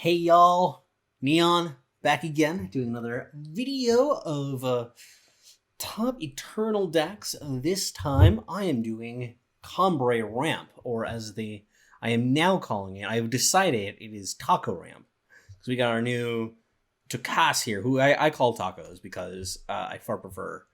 Hey y'all, Neon back again, doing another video of top Eternal decks. This time I am doing Combrei Ramp, or I am now calling it, I have decided it is Taco Ramp. Because we got our new Tocas here, who I call Tacos because I far prefer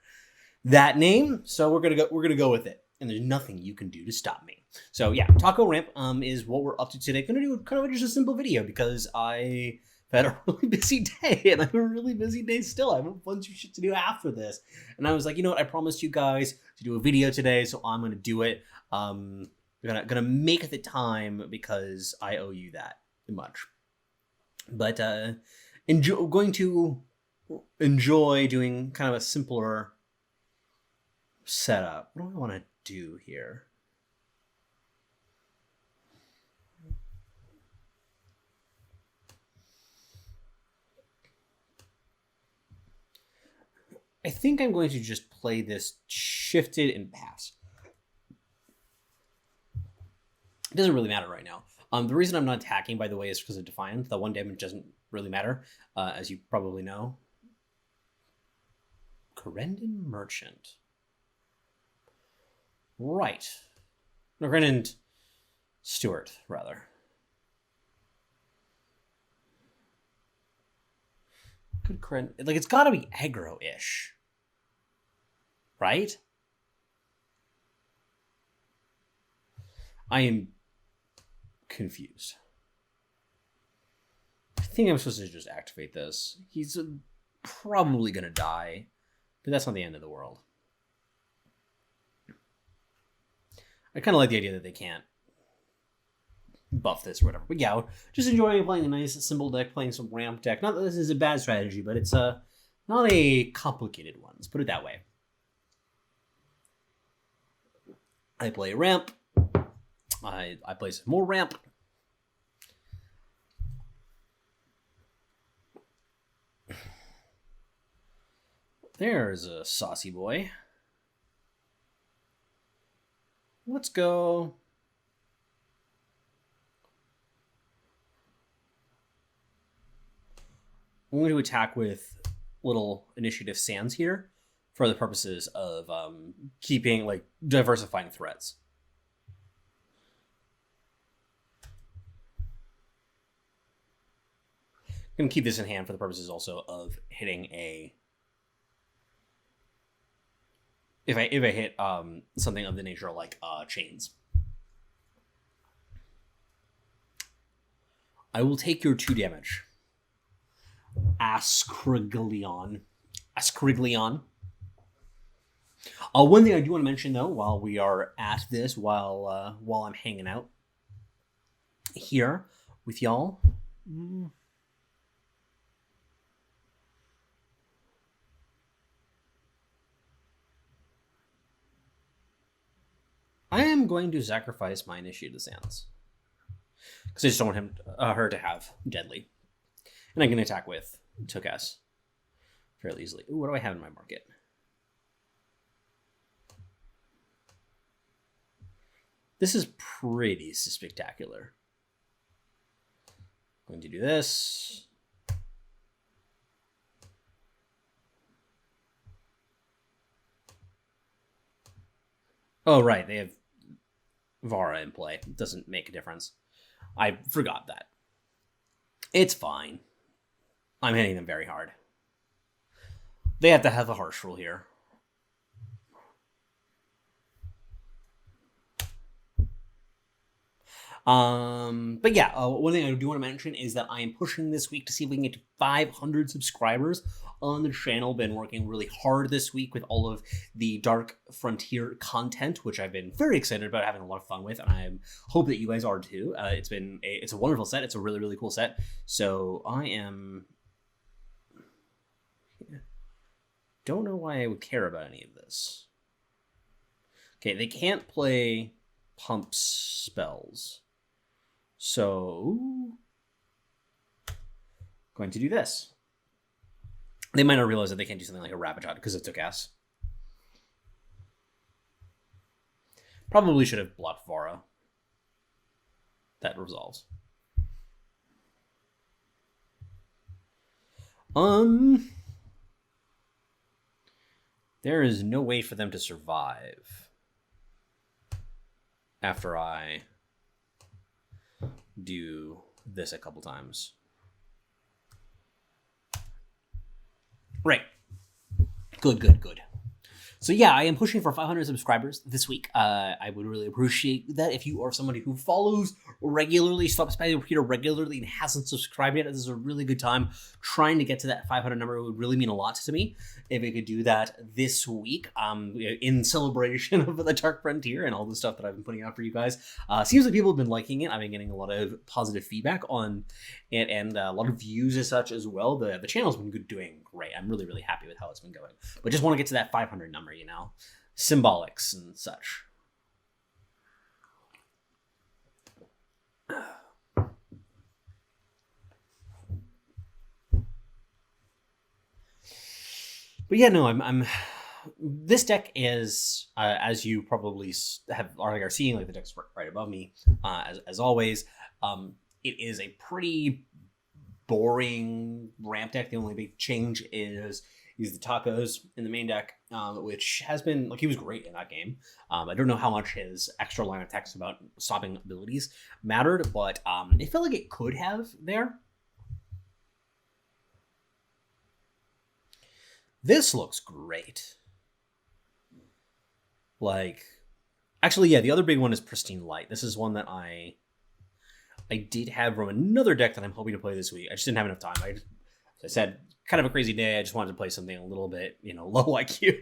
that name. So we're gonna go with it. And there's nothing you can do to stop me. So yeah, Taco Ramp is what we're up to today. Gonna do kind of just a simple video because I had a really busy day and I have a really busy day still. I have a bunch of shit to do after this. And I was like, you know what? I promised you guys to do a video today, so I'm gonna do it. Gonna make the time because I owe you that much. But going to enjoy doing kind of a simpler setup. What do I want to do here? I think I'm going to just play this shifted and pass. It doesn't really matter right now. The reason I'm not attacking, by the way, is because of Defiant. The 1 damage doesn't really matter, as you probably know. Corendon Merchant. Right. No, Corendon Stewart, rather. Good Corendon. Like, it's gotta be aggro-ish. Right? I am confused. I think I'm supposed to just activate this. He's probably gonna die, but that's not the end of the world. I kind of like the idea that they can't buff this or whatever. But yeah, just enjoying playing a nice simple deck, playing some ramp deck. Not that this is a bad strategy, but it's not a complicated one. Let's put it that way. I play ramp. I play some more ramp. There's a saucy boy. Let's go. I'm going to attack with little initiative sands here for the purposes of keeping, like, diversifying threats. I'm going to keep this in hand for the purposes also of hitting a... If I hit something of the nature like chains. I will take your 2 damage. Ascriglion. One thing I do want to mention, though, while we are at this, while I'm hanging out here with y'all. I am going to sacrifice my Initiative Sands. Because I just don't want her to have Deadly. And I can attack with Tocas fairly easily. Ooh, what do I have in my market? This is pretty spectacular. I'm going to do this. Oh, right. They have Vara in play. It doesn't make a difference. I forgot that. It's fine. I'm hitting them very hard. They have to have a harsh rule here. But yeah, one thing I do want to mention is that I am pushing this week to see if we can get to 500 subscribers on the channel. Been working really hard this week with all of the Dark Frontier content, which I've been very excited about, having a lot of fun with, and I hope that you guys are too. It's a wonderful set. It's a really, really cool set. So I am... Don't know why I would care about any of this. Okay, they can't play pump spells. So, going to do this. They might not realize that they can't do something like a Rapitot because it took S. Probably should have blocked Vara. That resolves. Um, there is no way for them to survive after I do this a couple times. Right. Good. So yeah, I am pushing for 500 subscribers this week. I would really appreciate that if you are somebody who follows regularly, stops by the computer regularly, and hasn't subscribed yet. This is a really good time trying to get to that 500 number. It would really mean a lot to me if we could do that this week, in celebration of the Dark Frontier and all the stuff that I've been putting out for you guys. Seems like people have been liking it. I've been getting a lot of positive feedback on it and a lot of views as such as well. The channel's been doing great. I'm really happy with how it's been going. But just want to get to that 500 number, you know, symbolics and such. But yeah, no, I'm. This deck is, as you probably are seeing, like the deck's right above me, as always. It is a pretty boring ramp deck. The only big change is the Tacos in the main deck, which has been, like, he was great in that game. I don't know how much his extra line of text about stopping abilities mattered, but it felt like it could have there. This looks great. Like, actually, yeah, the other big one is Pristine Light. This is one that I did have from another deck that I'm hoping to play this week. I just didn't have enough time. As I said, kind of a crazy day. I just wanted to play something a little bit, low IQ.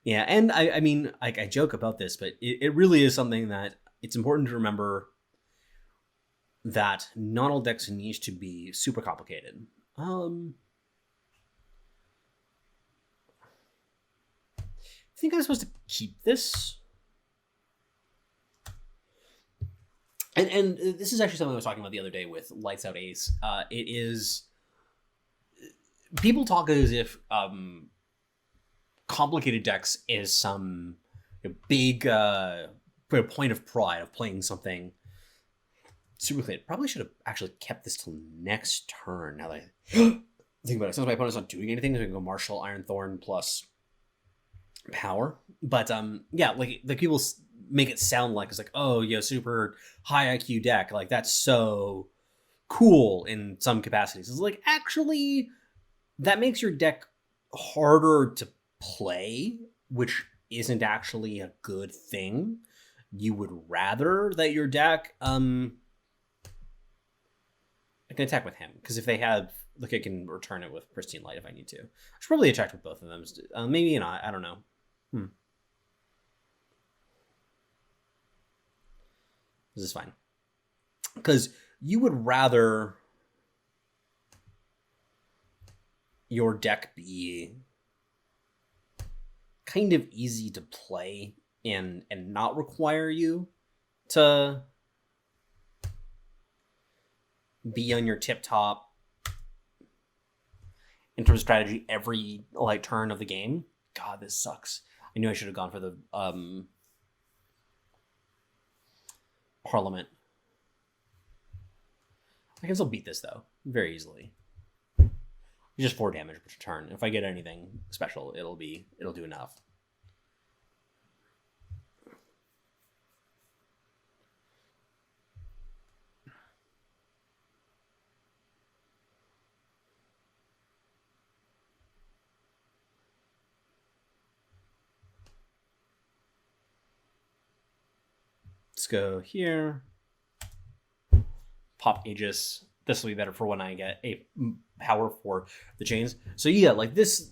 Yeah, and I mean, I joke about this, but it really is something that it's important to remember that not all decks need to be super complicated. I think I'm supposed to keep this. And this is actually something I was talking about the other day with Lights Out Ace. It is, people talk as if complicated decks is some big point of pride of playing something super clean. Probably should have actually kept this till next turn. Now that I think about it, since my opponent's not doing anything, so I can go Marshall, Iron Thorn plus power. But yeah, like people make it sound like it's like, oh, super high IQ deck, like that's so cool in some capacities. It's like, actually, that makes your deck harder to play, which isn't actually a good thing. You would rather that your deck I can attack with him, because if they have, like, I can return it with Pristine Light if I need to. I should probably attack with both of them. Maybe not. I don't know. This is fine. Because you would rather your deck be kind of easy to play and not require you to be on your tip top in terms of strategy every turn of the game. God, this sucks. I knew I should have gone for the Parliament. I can still beat this though very easily. Just 4 damage per turn. If I get anything special, it'll do enough. Let's go here. Pop Aegis. This will be better for when I get a power for the chains. So yeah, like this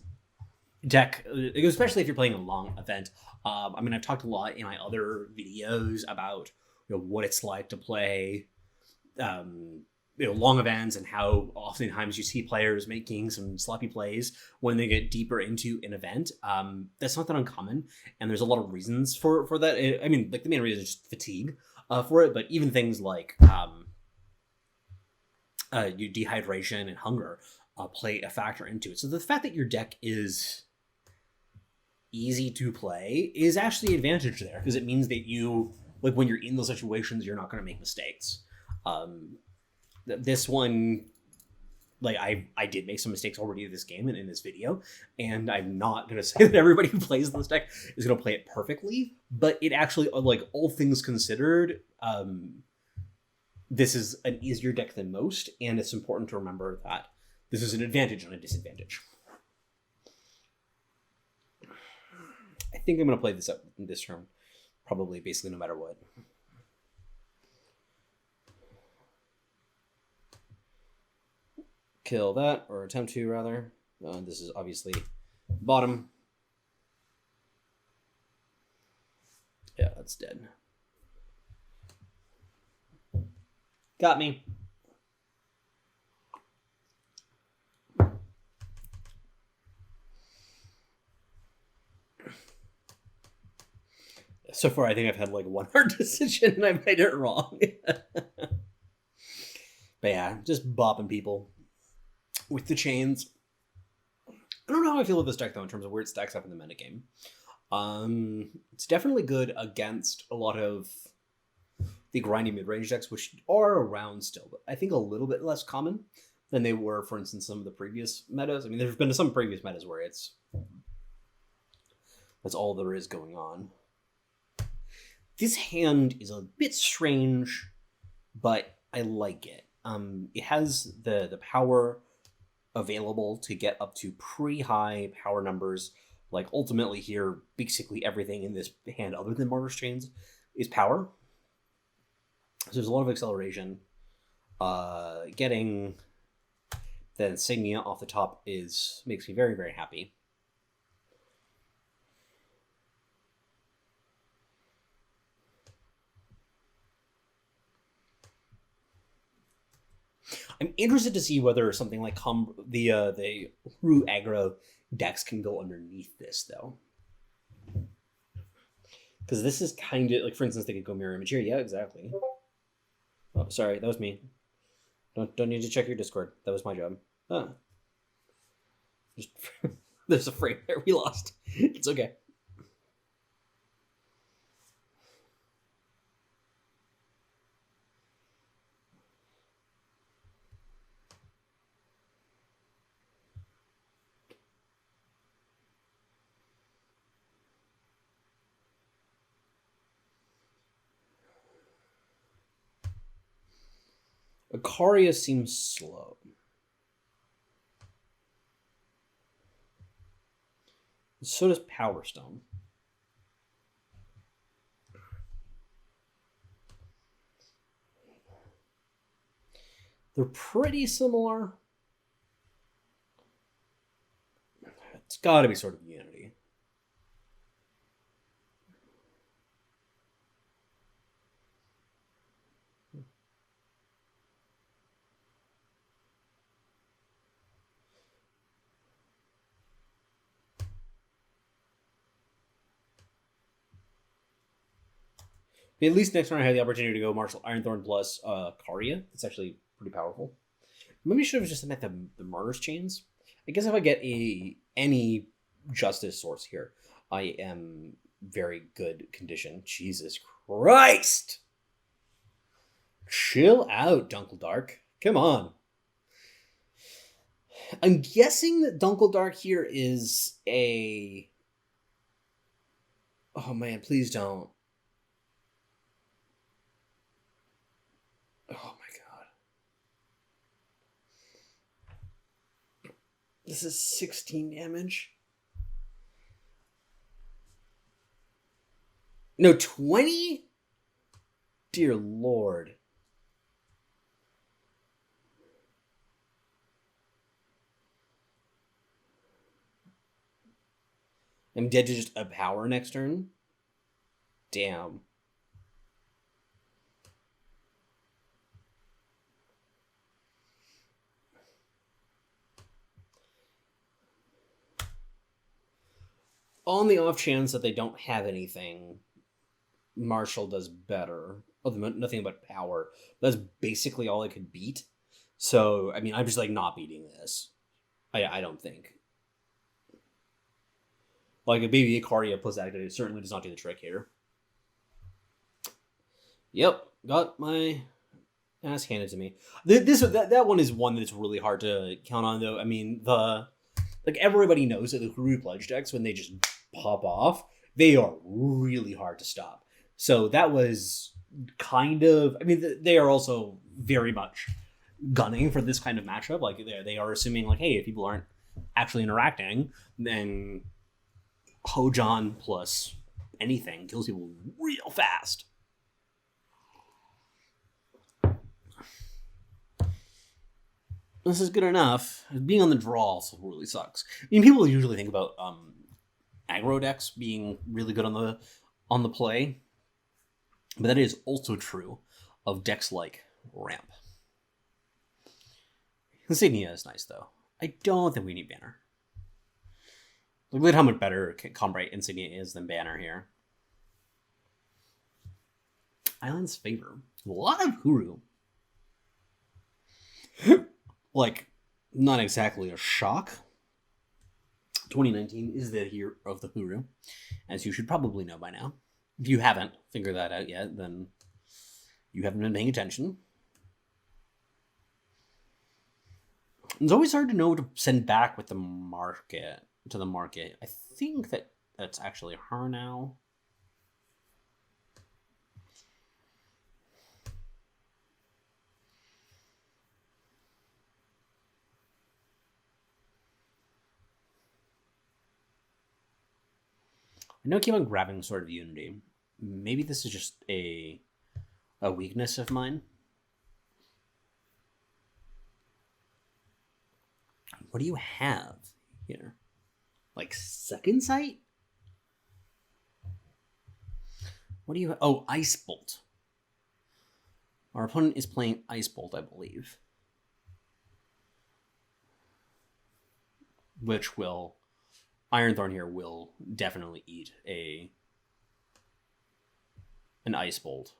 deck, especially if you're playing a long event. I mean, I've talked a lot in my other videos about what it's like to play long events and how oftentimes you see players making some sloppy plays when they get deeper into an event. That's not that uncommon, and there's a lot of reasons for that. I mean, like, the main reason is just fatigue for it, but even things like your dehydration and hunger play a factor into it. So the fact that your deck is easy to play is actually an advantage there, because it means that you, like, when you're in those situations, you're not going to make mistakes. This one like I did make some mistakes already in this game and in this video, and I'm not gonna say that everybody who plays this deck is gonna play it perfectly, but it actually, like, all things considered, this is an easier deck than most, and it's important to remember that this is an advantage and a disadvantage. I think I'm gonna play this up this turn, probably basically no matter what. Kill that, or attempt to, rather. This is obviously bottom. Yeah, that's dead. Got me. So far, I think I've had like one hard decision and I made it wrong. But yeah, just bopping people with the chains. I don't know how I feel with this deck, though, in terms of where it stacks up in the metagame. It's definitely good against a lot of the grindy mid-range decks, which are around still, but I think a little bit less common than they were, for instance, some of the previous metas. I mean, there's been some previous metas where that's all there is going on. This hand is a bit strange, but I like it. It has the power available to get up to pretty high power numbers. Like, ultimately here, basically everything in this hand other than Martyr's Chains is power. So there's a lot of acceleration. Getting the insignia off the top makes me very, very happy. I'm interested to see whether something like the Rue aggro decks can go underneath this, though. Because this is kind of like, for instance, they could go Mirror Image here. Yeah, exactly. Oh, sorry, that was me. Don't need to check your Discord. That was my job. Just there's a frame there we lost. It's okay. Ikaria seems slow. So does Power Stone. They're pretty similar. It's got to be sort of Unity. At least next turn I had the opportunity to go Martial Ironthorn plus Karia. It's actually pretty powerful. Maybe I should have just met the Martyr's Chains. I guess if I get any Justice source here, I am very good condition. Jesus Christ! Chill out, Dunkledark. Come on. I'm guessing that Dunkledark here is a... Oh man, please don't. Oh my god. This is 16 damage. No, 20? Dear Lord. I'm dead to just a power next turn? Damn. On the off chance that they don't have anything, Marshall does better. Oh, nothing but power. That's basically all I could beat. So, I mean, I'm just like not beating this. I don't think. Like a baby Ikaria plus activate certainly does not do the trick here. Yep, got my That's handed to me. That one is one that's really hard to count on, though. I mean, everybody knows that the Huru Pledge decks, when they just pop off, they are really hard to stop. So that was kind of. I mean, they are also very much gunning for this kind of matchup. Like they are assuming, like, hey, if people aren't actually interacting, then Hojon plus anything kills people real fast. This is good enough. Being on the draw also really sucks. I mean, people usually think about aggro decks being really good on the play, but that is also true of decks like Ramp. Insignia is nice, though. I don't think we need Banner. Look at how much better Combrei Insignia is than Banner here. Island's Favor. A lot of Huru. Like, not exactly a shock. 2019 is the year of the Huru, as you should probably know by now. If you haven't figured that out yet, then you haven't been paying attention. It's always hard to know what to send back with the market to the market. I think that's actually her now. I know I keep on grabbing Sword of Unity. Maybe this is just a weakness of mine. What do you have here? Like Second Sight? What do you have? Oh, Ice Bolt. Our opponent is playing Ice Bolt, I believe. Which will... Ironthorn here will definitely eat an Ice Bolt.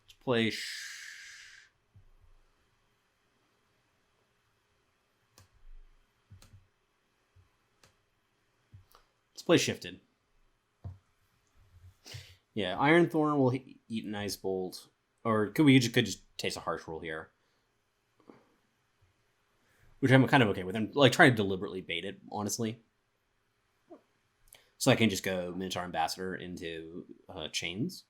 Let's play... Let's play Shifted. Yeah, Ironthorn will eat an Ice Bolt. Or could just taste a Harsh Rule here, which I'm kind of okay with. I'm like trying to deliberately bait it, honestly, so I can just go Minotaur Ambassador into Chains.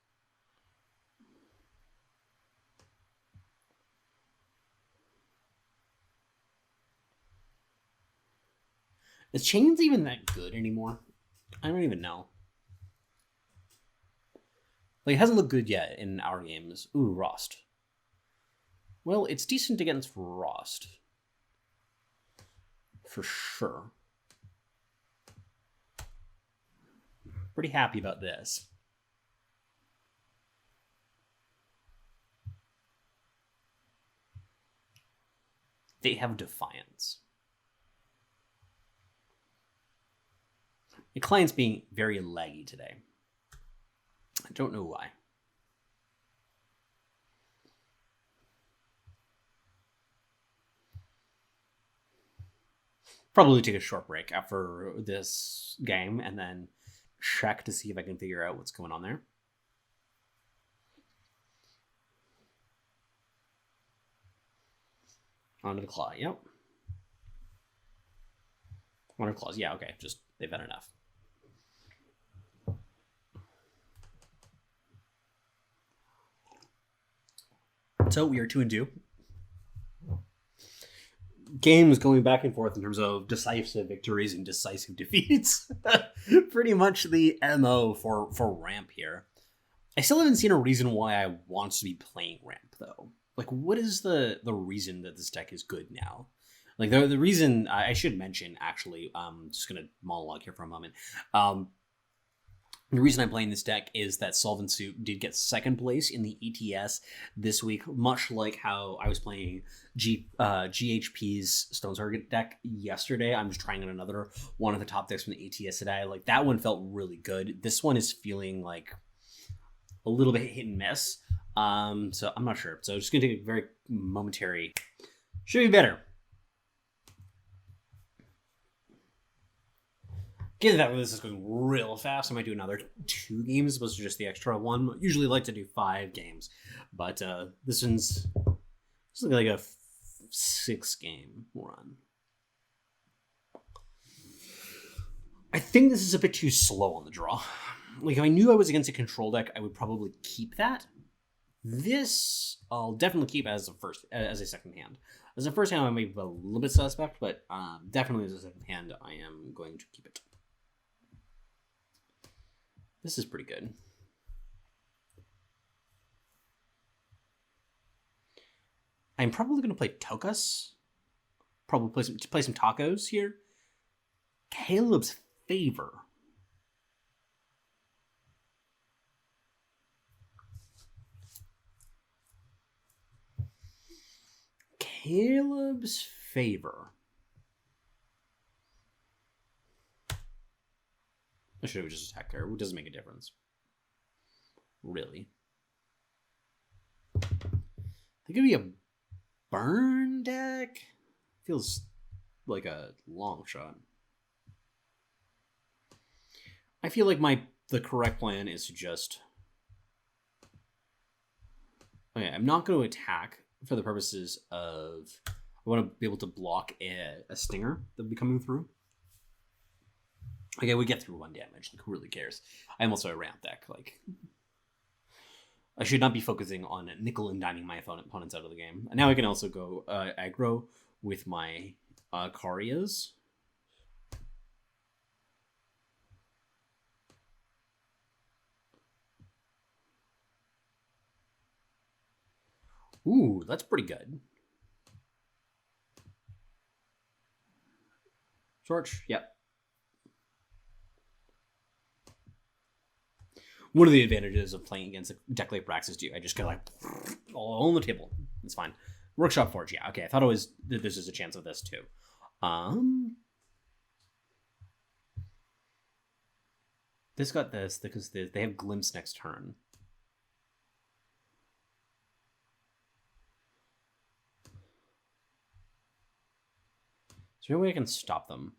Is Chains even that good anymore? I don't even know. Like, it hasn't looked good yet in our games. Ooh, Rost. Well, it's decent against Rost. For sure. Pretty happy about this. They have Defiance. The client's being very laggy today. I don't know why. Probably take a short break after this game and then check to see if I can figure out what's going on there. Onto the claw, yep. Onto claws, yeah, okay, just they've had enough. So we are 2-2. Games going back and forth in terms of decisive victories and decisive defeats. Pretty much the MO for Ramp here. I still haven't seen a reason why I want to be playing Ramp, though. Like, what is the reason that this deck is good now? Like, the reason I should mention, actually, just going to monologue here for a moment. The reason I'm playing this deck is that SolventSoup did get second place in the ETS this week, much like how I was playing GHP's Stone Target deck yesterday. I'm just trying out another one of the top decks from the ETS today. Like, that one felt really good. This one is feeling like a little bit hit and miss. So I'm not sure. So just going to take a very momentary... Should be better. Given that this is going real fast, I might do another 2 games as opposed to just the extra one. I usually like to do 5 games, but this one's like a 6 game run. I think this is a bit too slow on the draw. Like, if I knew I was against a control deck, I would probably keep that. This I'll definitely keep as a second hand. As a first hand, I may be a little bit suspect, but definitely as a second hand, I am going to keep it. This is pretty good. I'm probably going to play Tocas. Probably play some tacos here. Caleb's Favor. Caleb's Favor. I should have just attacked her. It doesn't make a difference. Really. They could be a burn deck. Feels like a long shot. I feel like the correct plan is to just... Okay, I'm not going to attack for the purposes of... I want to be able to block a stinger that'll be coming through. Okay, we get through 1 damage. Like, who really cares? I'm also a ramp deck. Like, I should not be focusing on nickel and diming my opponents out of the game. And now I can also go aggro with my Karias. Ooh, that's pretty good. Torch, yep. One of the advantages of playing against a deck like Brax's I just kind of like all on the table. It's fine. Workshop Forge, yeah. Okay, I thought it was there's a chance of this too. This got this because they have Glimpse next turn. Is there any way I can stop them?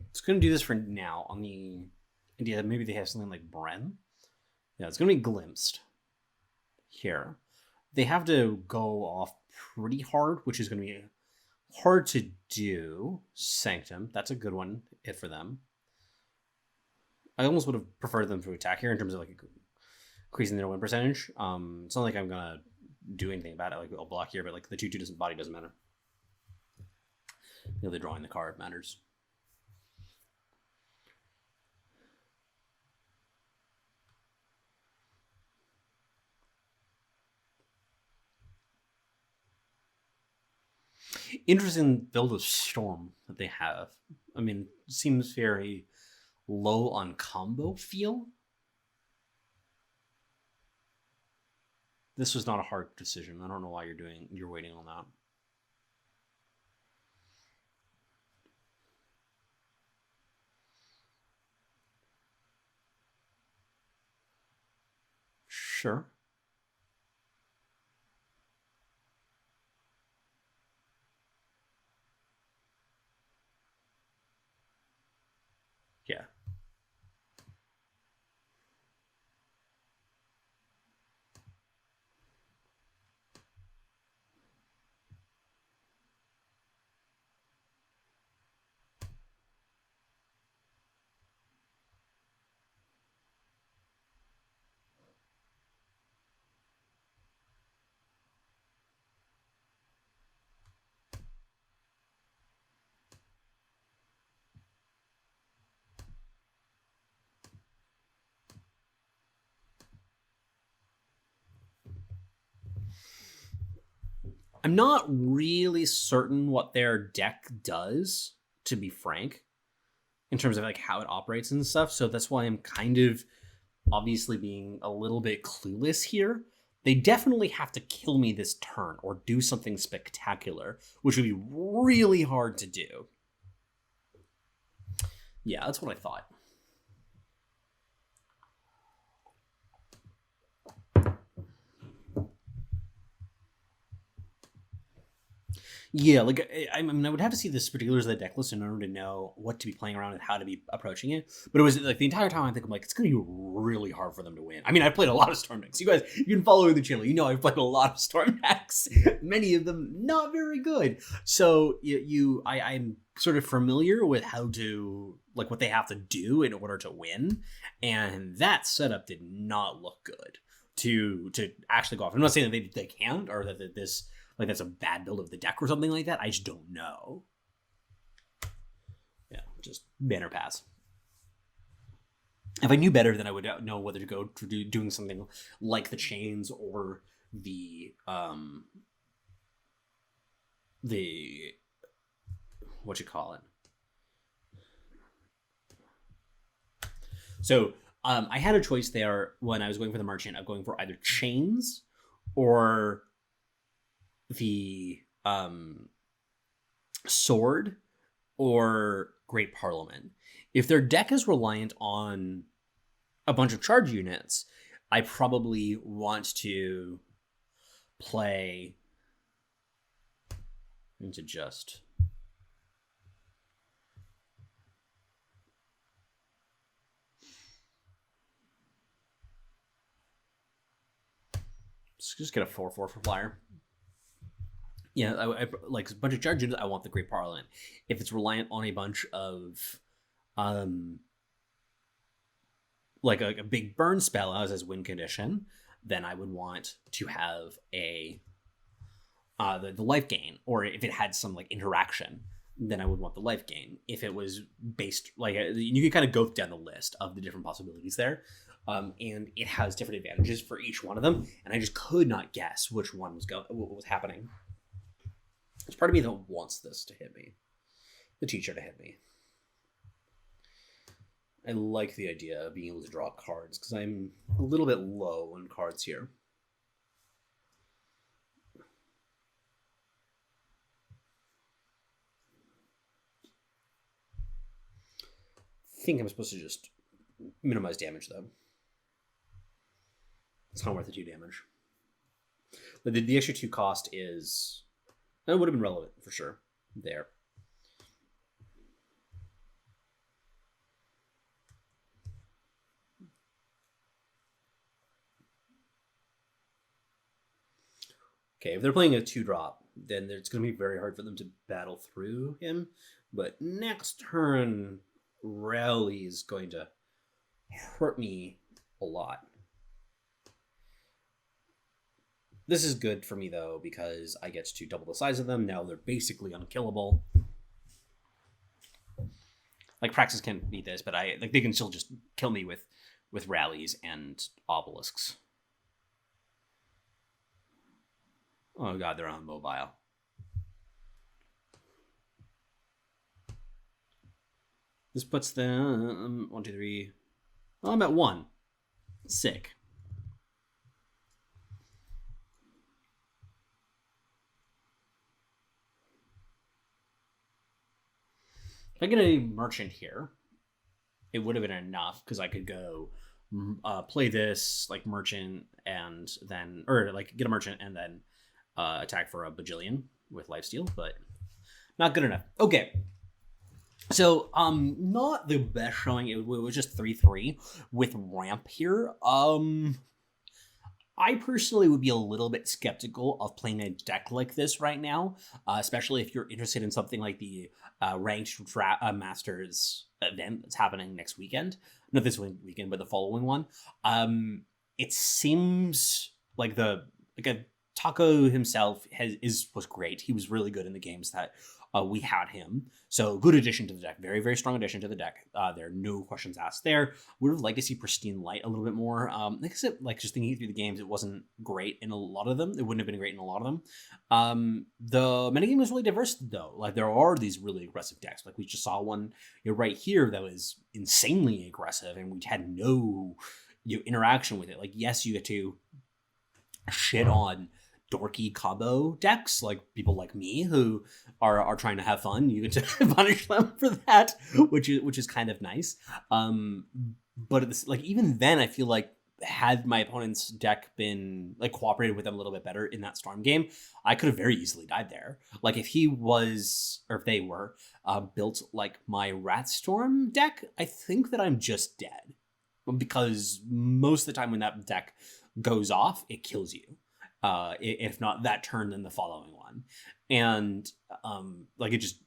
It's going to do this for now on the idea that maybe they have something like Bren. Yeah, it's going to be glimpsed here. They have to go off pretty hard, which is going to be hard to do. Sanctum, that's a good one hit for them. I almost would have preferred them to attack here in terms of like increasing their win percentage. It's not like I'm going to do anything about it. Like, I'll block here, but like the 2/2 body doesn't matter. You know, they're drawing the card matters. Interesting build of Storm that they have. I mean, seems very low on combo feel. This was not a hard decision. I don't know why you're waiting on that. Sure. Yeah. I'm not really certain what their deck does, to be frank, in terms of like how it operates and stuff. So that's why I'm kind of obviously being a little bit clueless here, they definitely have to kill me this turn or do something spectacular, which would be really hard to do. Yeah, that's what I thought. Yeah, like I mean, I would have to see the particulars of the deck list in order to know what to be playing around and how to be approaching it. But it was like the entire time I think I'm like, it's going to be really hard for them to win. I mean, I've played a lot of Storm decks. You guys, you can follow the channel. You know, I've played a lot of Storm decks. Many of them not very good. So I'm sort of familiar with how to like what they have to do in order to win, and that setup did not look good to actually go off. I'm not saying that they can't or that this. Like that's a bad build of the deck or something like that. I just don't know. Yeah, just banner pass. If I knew better, then I would know whether to go to doing something like the chains or the what you call it. So I had a choice there when I was going for the merchant of going for either chains or the sword or Great Parliament. If their deck is reliant on a bunch of charge units, I probably want to play into just get a 4/4 for flyer. Yeah, I like a bunch of charge units. I want the Great Parliament. If it's reliant on a bunch of, like a big burn spell as win condition, then I would want to have the life gain. Or if it had some like interaction, then I would want the life gain. If it was based like you can kind of go down the list of the different possibilities there, and it has different advantages for each one of them. And I just could not guess which one what was happening. There's part of me that wants this to hit me. The teacher to hit me. I like the idea of being able to draw cards because I'm a little bit low on cards here. I think I'm supposed to just minimize damage though. It's not worth the 2 damage. But the extra 2 cost is... That would have been relevant for sure there. Okay, if they're playing a 2-drop, then it's going to be very hard for them to battle through him. But next turn, Rally is going to hurt me a lot. This is good for me, though, because I get to double the size of them. Now they're basically unkillable. Like, Praxis can't beat this, but they can still just kill me with rallies and obelisks. Oh, God, they're on mobile. This puts them 1, 2, 3. Well, I'm at 1. Sick. If I get a merchant here, it would have been enough because I could go play this like merchant and then, or like get a merchant and then attack for a bajillion with lifesteal, but not good enough. Okay. So, not the best showing. It was just 3/3 with ramp here. I personally would be a little bit skeptical of playing a deck like this right now, especially if you're interested in something like the Ranked Masters event that's happening next weekend. Not this weekend, but the following one. It seems like Taco himself was great. He was really good in the games that we had him. So good addition to the deck. Very, very strong addition to the deck. There are no questions asked there. Would have liked to see Pristine Light a little bit more. Like I said, like just thinking through the games, it wasn't great in a lot of them. It wouldn't have been great in a lot of them. The metagame was really diverse though. Like there are these really aggressive decks. Like we just saw one right here that was insanely aggressive, and we had no interaction with it. Like, yes, you get to shit on dorky combo decks, like people like me who are trying to have fun. You get to punish them for that, which is kind of nice. But it's like, even then, I feel like, had my opponent's deck been like cooperated with them a little bit better in that Storm game, I could have very easily died there. Like, if he was, or if they were built like my Rat Storm deck, I think that I'm just dead, because most of the time when that deck goes off, it kills you. If not that turn, then the following one. And like, it just,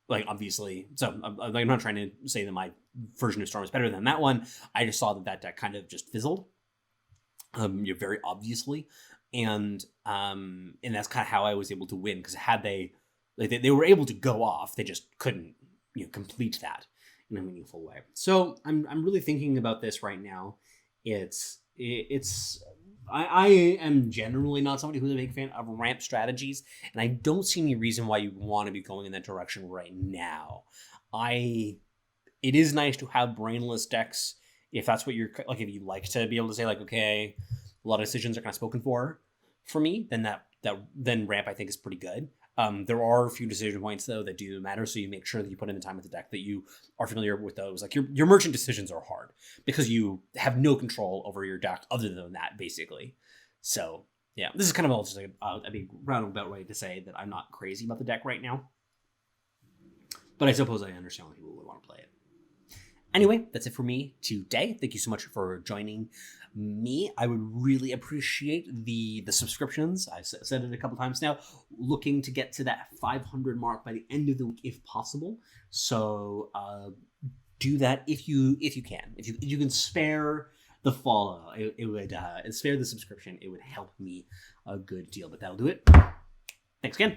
like, obviously, so I'm not trying to say that my version of Storm is better than that one. I just saw that deck kind of just fizzled, very obviously, and that's kind of how I was able to win, because had they were able to go off, they just couldn't complete that in a meaningful way. So I'm really thinking about this right now. I am generally not somebody who's a big fan of ramp strategies, and I don't see any reason why you want to be going in that direction right now. It is nice to have brainless decks if that's what you're like. If you like to be able to say, like, okay, a lot of decisions are kind of spoken for me, then then ramp, I think, is pretty good. There are a few decision points, though, that do matter, so you make sure that you put in the time with the deck, that you are familiar with those. Like, your merchant decisions are hard because you have no control over your deck other than that, basically. So, yeah, this is kind of all just like a big roundabout way to say that I'm not crazy about the deck right now. But I suppose I understand why people would want to play it. Anyway, that's it for me today. Thank you so much for joining me. I would really appreciate the subscriptions. I've said it a couple times now. Looking to get to that 500 mark by the end of the week, if possible. So do that if you can. If you can spare the follow, it would spare the subscription. It would help me a good deal. But that'll do it. Thanks again.